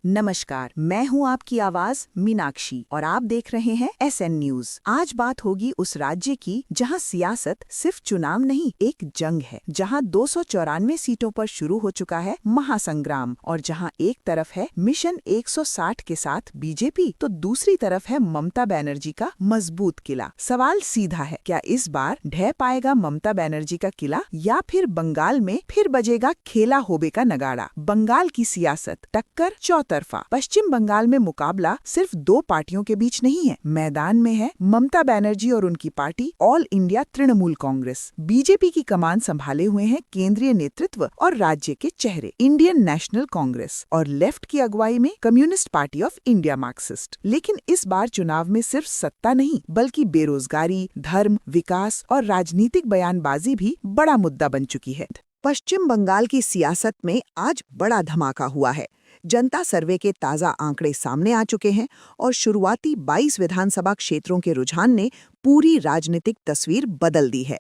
नमस्कार, मैं हूं आपकी आवाज मीनाक्षी और आप देख रहे हैं SN न्यूज। आज बात होगी उस राज्य की जहां सियासत सिर्फ चुनाव नहीं, एक जंग है, जहां 294 सीटों पर शुरू हो चुका है महासंग्राम और जहां एक तरफ है मिशन 160 के साथ बीजेपी तो दूसरी तरफ है ममता बनर्जी का मजबूत किला। सवाल सीधा है, क्या इस बार ढह पाएगा ममता बनर्जी का किला या फिर बंगाल में फिर बजेगा खेला होबे का नगाड़ा। बंगाल की सियासत टक्कर तरफा। पश्चिम बंगाल में मुकाबला सिर्फ दो पार्टियों के बीच नहीं है, मैदान में है ममता बनर्जी और उनकी party all India Trinamool Congress. BJP की कमान संभाले हुए हैं केंद्रीय नेतृत्व और राज्य के चेहरे इंडियन नेशनल कांग्रेस और लेफ्ट की अगुवाई में communist party of India Marxist. लेकिन इस बार चुनाव में सिर्फ सत्ता नहीं बल्कि बेरोजगारी, धर्म, विकास और राजनीतिक बयानबाजी भी बड़ा मुद्दा बन चुकी है। पश्चिम बंगाल की सियासत में आज बड़ा धमाका हुआ है। जनता सर्वे के ताज़ा आंकड़े सामने आ चुके हैं और शुरुआती 22 विधानसभा क्षेत्रों के रुझान ने पूरी राजनीतिक तस्वीर बदल दी है।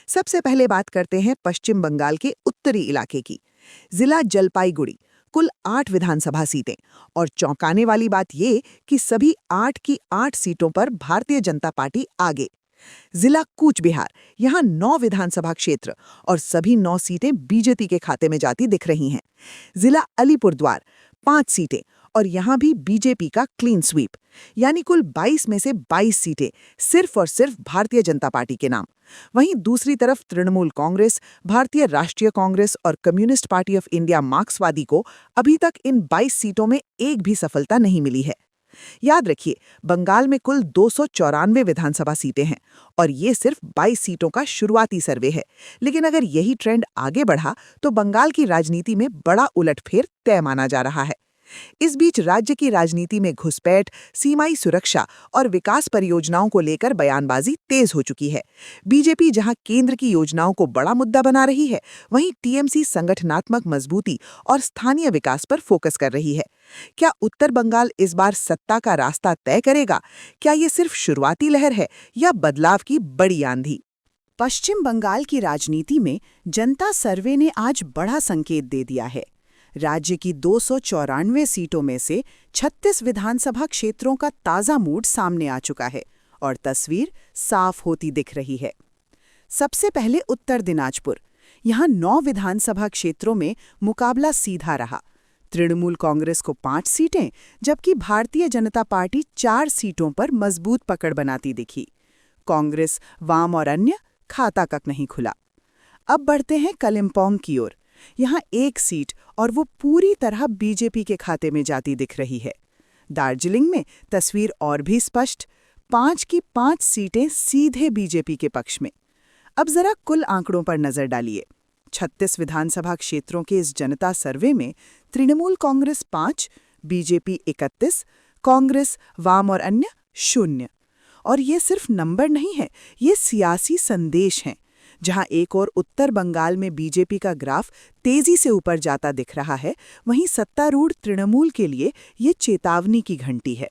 सबसे पहले बात करते हैं पश्चिम बंगाल के उत्तरी इलाके की। जिला जलपाईगुड़ी, कुल 8 विधानसभा सीटें और चौंकाने वाली बात ये कि सभी 8 की 8 सीटों पर भारतीय जनता पार्टी आगे। जिला कूच बिहार, यहाँ 9 विधानसभा क्षेत्र और सभी 9 सीटें बीजेपी के खाते में जाती दिख रही हैं। जिला अलीपुरद्वार, 5 सीटें और यहाँ भी बीजेपी का क्लीन स्वीप, यानी कुल 22 में से 22 सीटें सिर्फ और सिर्फ भारतीय जनता पार्टी के नाम। वहीं दूसरी तरफ तृणमूल कांग्रेस, भारतीय राष्ट्रीय कांग्रेस और कम्युनिस्ट पार्टी ऑफ इंडिया मार्क्सवादी को अभी तक इन 22 सीटों में एक भी सफलता नहीं मिली है। याद रखिए, बंगाल में कुल 294 विधानसभा सीटें हैं और ये सिर्फ 22 सीटों का शुरुआती सर्वे है। लेकिन अगर यही ट्रेंड आगे बढ़ा तो बंगाल की राजनीति में बड़ा उलटफेर तय माना जा रहा है। इस बीच राज्य की राजनीति में घुसपैठ, सीमाई सुरक्षा और विकास परियोजनाओं को लेकर बयानबाजी तेज हो चुकी है। बीजेपी जहां केंद्र की योजनाओं को बड़ा मुद्दा बना रही है, वहीं टीएमसी संगठनात्मक मजबूती और स्थानीय विकास पर फोकस कर रही है। क्या उत्तर बंगाल इस बार सत्ता का रास्ता तय करेगा? क्या ये सिर्फ शुरुआती लहर है या बदलाव की बड़ी आंधी? पश्चिम बंगाल की राजनीति में जनता सर्वे ने आज बड़ा संकेत दे दिया है। राज्य की 294 सीटों में से 36 विधानसभा क्षेत्रों का ताज़ा मूड सामने आ चुका है और तस्वीर साफ होती दिख रही है। सबसे पहले उत्तर दिनाजपुर, यहाँ 9 विधानसभा क्षेत्रों में मुकाबला सीधा रहा। तृणमूल कांग्रेस को 5 सीटें जबकि भारतीय जनता पार्टी 4 सीटों पर मजबूत पकड़ बनाती दिखी। कांग्रेस, वाम और अन्य खाता तक नहीं खुला। अब बढ़ते हैं कलिम्पोंग की ओर। यहाँ 1 सीट और वो पूरी तरह बीजेपी के खाते में जाती दिख रही है। दार्जिलिंग में तस्वीर और भी स्पष्ट, 5 की 5 सीटें सीधे बीजेपी के पक्ष में। अब जरा कुल आंकड़ों पर नजर डालिए। 36 विधानसभा क्षेत्रों के इस जनता सर्वे में तृणमूल कांग्रेस 5, बीजेपी 31, कांग्रेस, वाम और अन्य 0। और ये सिर्फ नंबर नहीं है, ये सियासी संदेश हैं। जहां एक और उत्तर बंगाल में बीजेपी का ग्राफ तेजी से ऊपर जाता दिख रहा है, वहीं सत्तारूढ़ तृणमूल के लिए ये चेतावनी की घंटी है।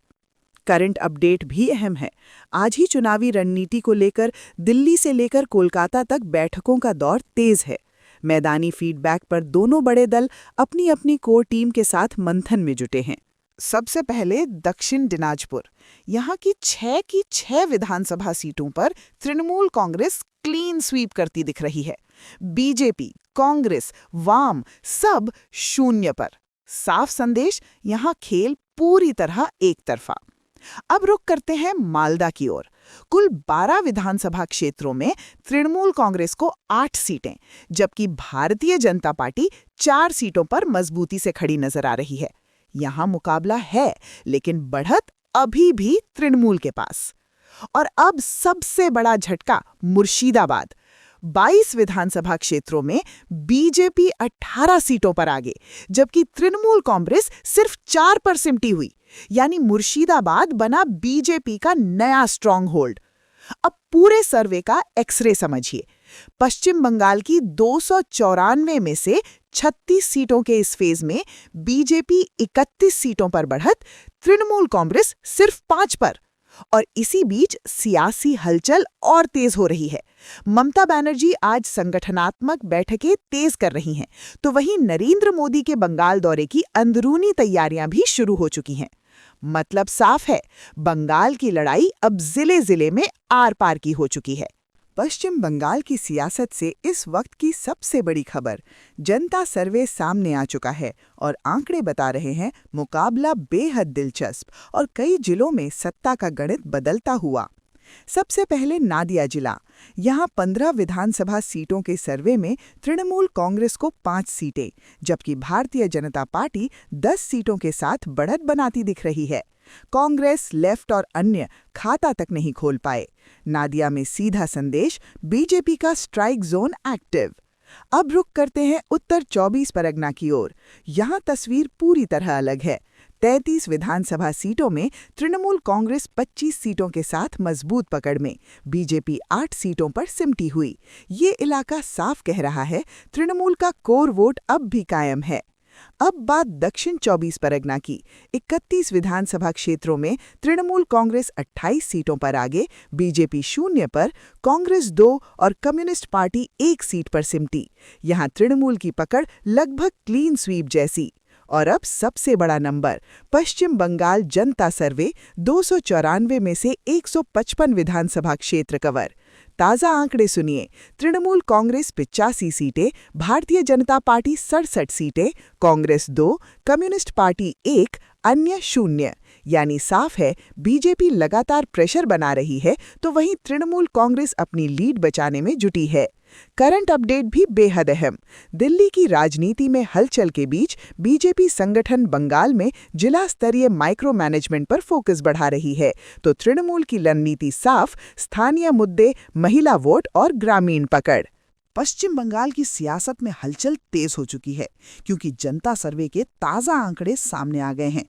करंट अपडेट भी अहम है। आज ही चुनावी रणनीति को लेकर दिल्ली से लेकर कोलकाता तक बैठकों का दौर तेज है। मैदानी फीडबैक पर दोनों बड़े दल अपनी अपनी कोर टीम के साथ मंथन में जुटे हैं। सबसे पहले दक्षिण दिनाजपुर, यहाँ की 6 की 6 विधानसभा सीटों पर तृणमूल कांग्रेस क्लीन स्वीप करती दिख रही है। बीजेपी, कांग्रेस, वाम सब 0 पर। साफ संदेश, यहाँ खेल पूरी तरह एक तरफा। अब रुख करते हैं मालदा की ओर। कुल 12 विधानसभा क्षेत्रों में तृणमूल कांग्रेस को 8 सीटें जबकि भारतीय जनता पार्टी 4 सीटों पर मजबूती से खड़ी नजर आ रही है। यहाँ मुकाबला है लेकिन बढ़त अभी भी तृणमूल के पास। और अब सबसे बड़ा झटका मुर्शिदाबाद। 22 विधानसभा क्षेत्रों में बीजेपी 18 सीटों पर आगे जबकि तृणमूल कांग्रेस सिर्फ 4 पर सिमटी हुई। यानी मुर्शिदाबाद बना बीजेपी का नया स्ट्रॉन्ग होल्ड। अब पूरे सर्वे का एक्सरे समझिए। पश्चिम बंगाल की 294 में से 36 सीटों के इस फेज में बीजेपी 31 सीटों पर बढ़त, तृणमूल कांग्रेस सिर्फ 5 पर। और इसी बीच सियासी हलचल और तेज हो रही है। ममता बनर्जी आज संगठनात्मक बैठकें तेज कर रही हैं, तो वहीं नरेंद्र मोदी के बंगाल दौरे की अंदरूनी तैयारियां भी शुरू हो चुकी हैं। मतलब साफ है, बंगाल की लड़ाई अब जिले-जिले में आर-पार की हो चुकी है। पश्चिम बंगाल की सियासत से इस वक्त की सबसे बड़ी खबर जनता सर्वे सामने आ चुका है और आंकड़े बता रहे हैं मुकाबला बेहद दिलचस्प और कई जिलों में सत्ता का गणित बदलता हुआ। सबसे पहले नादिया जिला। यहाँ 15 विधानसभा सीटों के सर्वे में तृणमूल कांग्रेस को 5 सीटें, जबकि भारतीय जनता पार्टी 10 सीटों के साथ बढ़त बनाती दिख रही है। कांग्रेस, लेफ्ट और अन्य खाता तक नहीं खोल पाए। नादिया में सीधा संदेश, बीजेपी का स्ट्राइक जोन एक्टिव। अब रुख करते हैं उत्तर 24 परगना की ओर। यहाँ तस्वीर पूरी तरह अलग है। 33 विधानसभा सीटों में तृणमूल कांग्रेस 25 सीटों के साथ मजबूत पकड़ में, बीजेपी 8 सीटों पर सिमटी हुई। ये इलाका साफ कह रहा है तृणमूल का कोर वोट अब भी कायम है। अब बात दक्षिण 24 परगना की। 31 विधानसभा क्षेत्रों में तृणमूल कांग्रेस 28 सीटों पर आगे, बीजेपी 0 पर, कांग्रेस 2 और कम्युनिस्ट पार्टी 1 सीट पर सिमटी। यहाँ तृणमूल की पकड़ लगभग क्लीन स्वीप जैसी। और अब सबसे बड़ा नंबर, पश्चिम बंगाल जनता सर्वे, 294 में से 155 विधानसभा क्षेत्र कवर। ताज़ा आंकड़े सुनिए। तृणमूल कांग्रेस 85 सीटें, भारतीय जनता पार्टी 67 सीटें, कांग्रेस 2, कम्युनिस्ट पार्टी 1, अन्य 0। यानी साफ है बीजेपी लगातार प्रेशर बना रही है, तो वहीं तृणमूल कांग्रेस अपनी लीड बचाने में जुटी है। करंट अपडेट भी बेहद अहम। दिल्ली की राजनीति में हलचल के बीच बीजेपी संगठन बंगाल में जिला स्तरीय माइक्रो मैनेजमेंट पर फोकस बढ़ा रही है, तो तृणमूल की रणनीति साफ, स्थानीय मुद्दे, महिला वोट और ग्रामीण पकड़। पश्चिम बंगाल की सियासत में हलचल तेज हो चुकी है, क्योंकि जनता सर्वे के ताज़ा आंकड़े सामने आ गए हैं।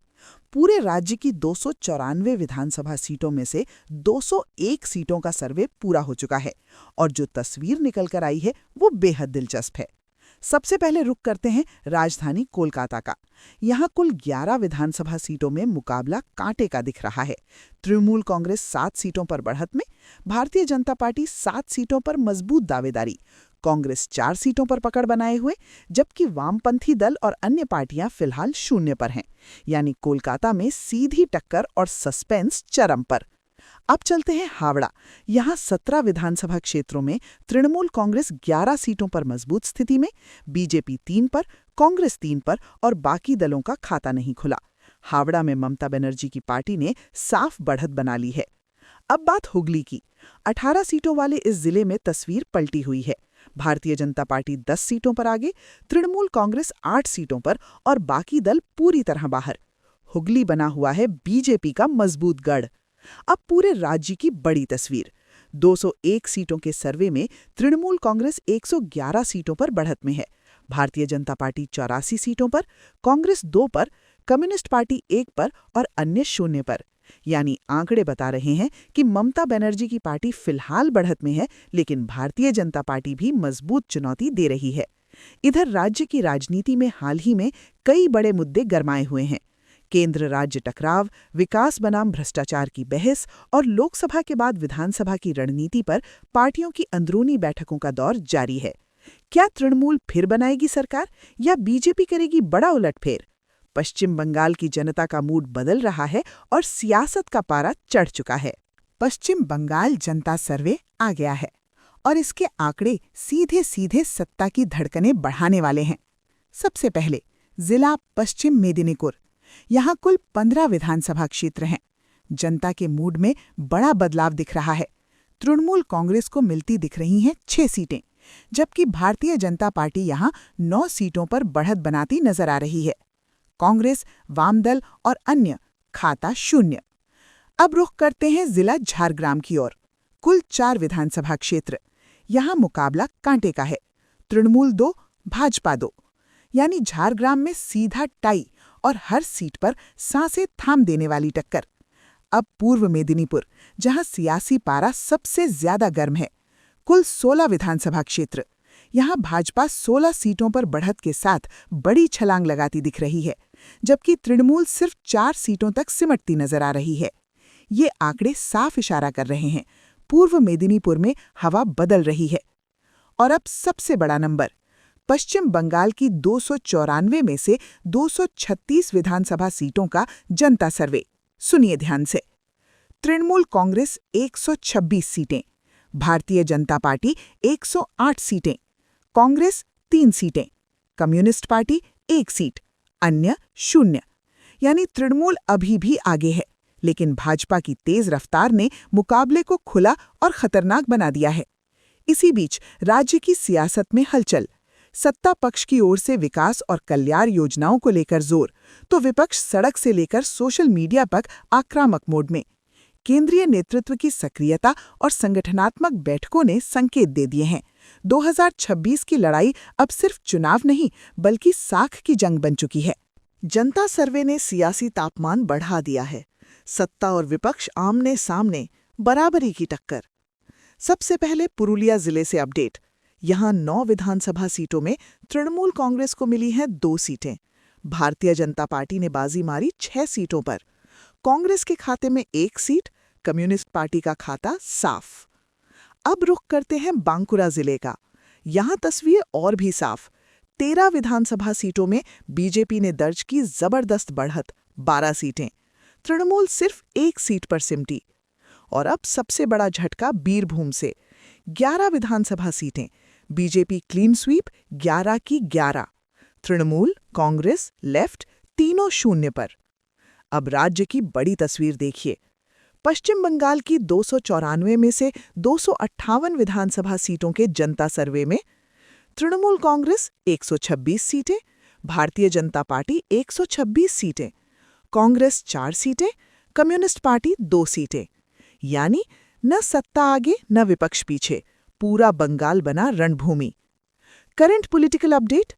पूरे राज्य की 294 विधानसभा सीटों में से 201 सीटों का सर्वे पूरा हो चुका है और जो तस्वीर निकल कर आई है वो बेहद दिलचस्प है। सबसे पहले रुख करते हैं राजधानी कोलकाता का। यहाँ कुल 11 विधानसभा सीटों में मुकाबला कांटे का दिख रहा है। तृणमूल कांग्रेस 7 सीटों पर बढ़त में, भारतीय जनता पार्टी 7 सीटों पर मजबूत दावेदारी, कांग्रेस 4 सीटों पर पकड़ बनाए हुए, जबकि वामपंथी दल और अन्य पार्टियां फिलहाल 0 पर हैं। यानी कोलकाता में सीधी टक्कर और सस्पेंस चरम पर। अब चलते हैं हावड़ा। यहाँ 17 विधानसभा क्षेत्रों में तृणमूल कांग्रेस 11 सीटों पर मजबूत स्थिति में, बीजेपी 3 पर, कांग्रेस 3 पर और बाकी दलों का खाता नहीं खुला। हावड़ा में ममता बनर्जी की पार्टी ने साफ बढ़त बना ली है। अब बात हुगली की। 18 सीटों वाले इस जिले में तस्वीर पलटी हुई है। भारतीय जनता पार्टी 10 सीटों पर आगे, तृणमूल कांग्रेस 8 सीटों पर और बाकी दल पूरी तरह बाहर। हुगली बना हुआ है बीजेपी का मजबूत गढ़। अब पूरे राज्य की बड़ी तस्वीर। 201 सीटों के सर्वे में तृणमूल कांग्रेस 111 सीटों पर बढ़त में है, भारतीय जनता पार्टी 84 सीटों पर, कांग्रेस 2 पर, कम्युनिस्ट पार्टी 1 पर और अन्य 0 पर। यानी आंकड़े बता रहे हैं कि ममता बनर्जी की पार्टी फिलहाल बढ़त में है, लेकिन भारतीय जनता पार्टी भी मजबूत चुनौती दे रही है। इधर राज्य की राजनीति में हाल ही में कई बड़े मुद्दे गरमाए हुए हैं। केंद्र राज्य टकराव, विकास बनाम भ्रष्टाचार की बहस और लोकसभा के बाद विधानसभा की रणनीति पर पार्टियों की अंदरूनी बैठकों का दौर जारी है। क्या तृणमूल फिर बनाएगी सरकार या बीजेपी करेगी बड़ा उलटफेर? पश्चिम बंगाल की जनता का मूड बदल रहा है और सियासत का पारा चढ़ चुका है। पश्चिम बंगाल जनता सर्वे आ गया है और इसके आंकड़े सीधे सीधे सत्ता की धड़कनें बढ़ाने वाले हैं। सबसे पहले जिला पश्चिम मेदिनीपुर। यहाँ कुल 15 विधानसभा क्षेत्र हैं। जनता के मूड में बड़ा बदलाव दिख रहा है। तृणमूल कांग्रेस को मिलती दिख रही हैं 6 सीटें, जबकि भारतीय जनता पार्टी यहाँ 9 सीटों पर बढ़त बनाती नजर आ रही है। कांग्रेस, वामदल और अन्य खाता 0। अब रुख करते हैं जिला झारग्राम की ओर। कुल 4 विधानसभा क्षेत्र। यहाँ मुकाबला कांटे का है। तृणमूल 2, भाजपा 2। यानी झारग्राम में सीधा टाई और हर सीट पर सांसें थाम देने वाली टक्कर। अब पूर्व मेदिनीपुर, जहां सियासी पारा सबसे ज्यादा गर्म है। कुल 16 विधानसभा क्षेत्र। यहाँ भाजपा 16 सीटों पर बढ़त के साथ बड़ी छलांग लगाती दिख रही है, जबकि तृणमूल सिर्फ 4 सीटों तक सिमटती नजर आ रही है। ये आंकड़े साफ इशारा कर रहे हैं, पूर्व मेदिनीपुर में हवा बदल रही है। और अब सबसे बड़ा नंबर, पश्चिम बंगाल की 294 में से 236 विधानसभा सीटों का जनता सर्वे। सुनिए ध्यान से। तृणमूल कांग्रेस 126 सीटें, भारतीय जनता पार्टी 108 सीटें, कांग्रेस 3 सीटें, कम्युनिस्ट पार्टी 1 सीट, अन्य 0। यानी तृणमूल अभी भी आगे है, लेकिन भाजपा की तेज रफ्तार ने मुकाबले को खुला और खतरनाक बना दिया है। इसी बीच राज्य की सियासत में हलचल। सत्ता पक्ष की ओर से विकास और कल्याण योजनाओं को लेकर जोर, तो विपक्ष सड़क से लेकर सोशल मीडिया तक आक्रामक मोड में। केंद्रीय नेतृत्व की सक्रियता और संगठनात्मक बैठकों ने संकेत दे दिए हैं। 2026 की लड़ाई अब सिर्फ चुनाव नहीं, बल्कि साख की जंग बन चुकी है। जनता सर्वे ने सियासी तापमान बढ़ा दिया है। सत्ता और विपक्ष आमने सामने, बराबरी की टक्कर। सबसे पहले पुरुलिया जिले से अपडेट। यहां 9 विधानसभा सीटों में तृणमूल कांग्रेस को मिली हैं 2 सीटें। भारतीय जनता पार्टी ने बाजी मारी 6 सीटों पर। कांग्रेस के खाते में 1 सीट, कम्युनिस्ट पार्टी का खाता साफ। अब रुख करते हैं बांकुरा जिले का। यहां तस्वीर और भी साफ। 13 विधानसभा सीटों में बीजेपी ने दर्ज की जबरदस्त बढ़त, 12 सीटें। तृणमूल सिर्फ 1 सीट पर सिमटी। और अब सबसे बड़ा झटका बीरभूम से। 11 विधानसभा सीटें, बीजेपी क्लीन स्वीप 11 की 11। तृणमूल, कांग्रेस, लेफ्ट तीनों 0 पर। अब राज्य की बड़ी तस्वीर देखिए। पश्चिम बंगाल की 294 में से 258 विधानसभा सीटों के जनता सर्वे में तृणमूल कांग्रेस 126 सीटें, भारतीय जनता पार्टी 126 सीटें, कांग्रेस 4 सीटें, कम्युनिस्ट पार्टी 2 सीटें। यानी न सत्ता आगे न विपक्ष पीछे, पूरा बंगाल बना रणभूमि। Current political update.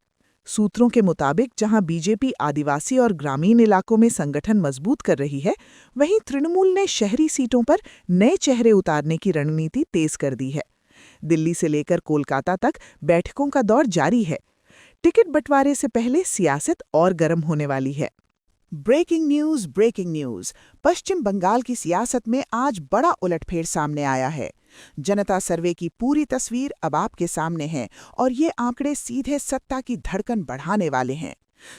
सूत्रों के मुताबिक जहां बीजेपी आदिवासी और ग्रामीण इलाकों में संगठन मजबूत कर रही है, वहीं तृणमूल ने शहरी सीटों पर नए चेहरे उतारने की रणनीति तेज कर दी है। दिल्ली से लेकर कोलकाता तक बैठकों का दौर जारी है। टिकट बंटवारे से पहले सियासत और गर्म होने वाली है। Breaking news. पश्चिम बंगाल की सियासत में आज बड़ा उलटफेर सामने आया है। जनता सर्वे की पूरी तस्वीर अब आपके सामने है और ये आंकड़े सीधे सत्ता की धड़कन बढ़ाने वाले हैं।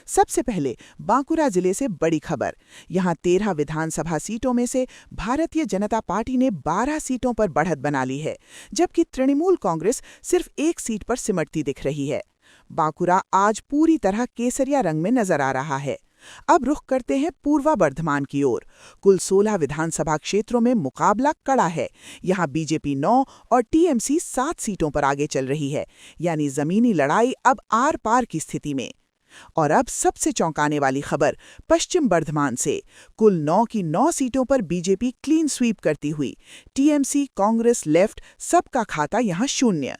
सबसे पहले बांकुरा जिले से बड़ी खबर। यहां 13 विधानसभा सीटों में से भारतीय जनता पार्टी ने 12 सीटों पर बढ़त बना ली है, जबकि तृणमूल कांग्रेस सिर्फ 1 सीट पर सिमटती दिख रही है। बांकुरा आज पूरी तरह केसरिया रंग में नजर आ रहा है। अब रुख करते हैं पूर्वा बर्धमान की ओर। कुल 16 विधानसभा क्षेत्रों में मुकाबला कड़ा है। यहां बीजेपी 9 और टीएमसी 7 सीटों पर आगे चल रही है, यानी जमीनी लड़ाई अब आर पार की स्थिति में। और अब सबसे चौंकाने वाली खबर पश्चिम बर्धमान से। कुल 9 की 9 सीटों पर बीजेपी क्लीन स्वीप करती हुई। टीएमसी, कांग्रेस, लेफ्ट सबका खाता यहां 0।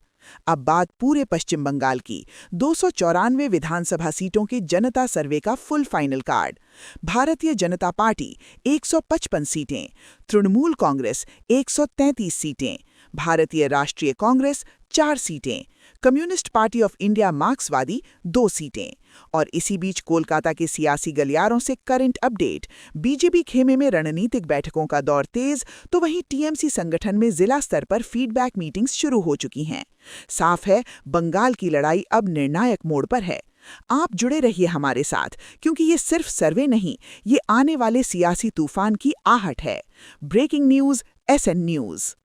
अब बात पूरे पश्चिम बंगाल की। 294 विधानसभा सीटों के जनता सर्वे का full final card. Bharatiya Janata party 155 सीटें, तृणमूल कांग्रेस 133 सीटें, भारतीय राष्ट्रीय कांग्रेस 4 सीटें, कम्युनिस्ट पार्टी ऑफ इंडिया मार्क्सवादी 2 सीटें। और इसी बीच कोलकाता के सियासी गलियारों से करंट अपडेट। बीजेपी खेमे में रणनीतिक बैठकों का दौर तेज, तो वहीं टीएमसी संगठन में जिला स्तर पर फीडबैक मीटिंग्स शुरू हो चुकी हैं। साफ है, बंगाल की लड़ाई अब निर्णायक मोड़ पर है। आप जुड़े रहिए हमारे साथ, क्योंकि ये सिर्फ सर्वे नहीं, ये आने वाले सियासी तूफान की आहट है। Breaking news, SN news.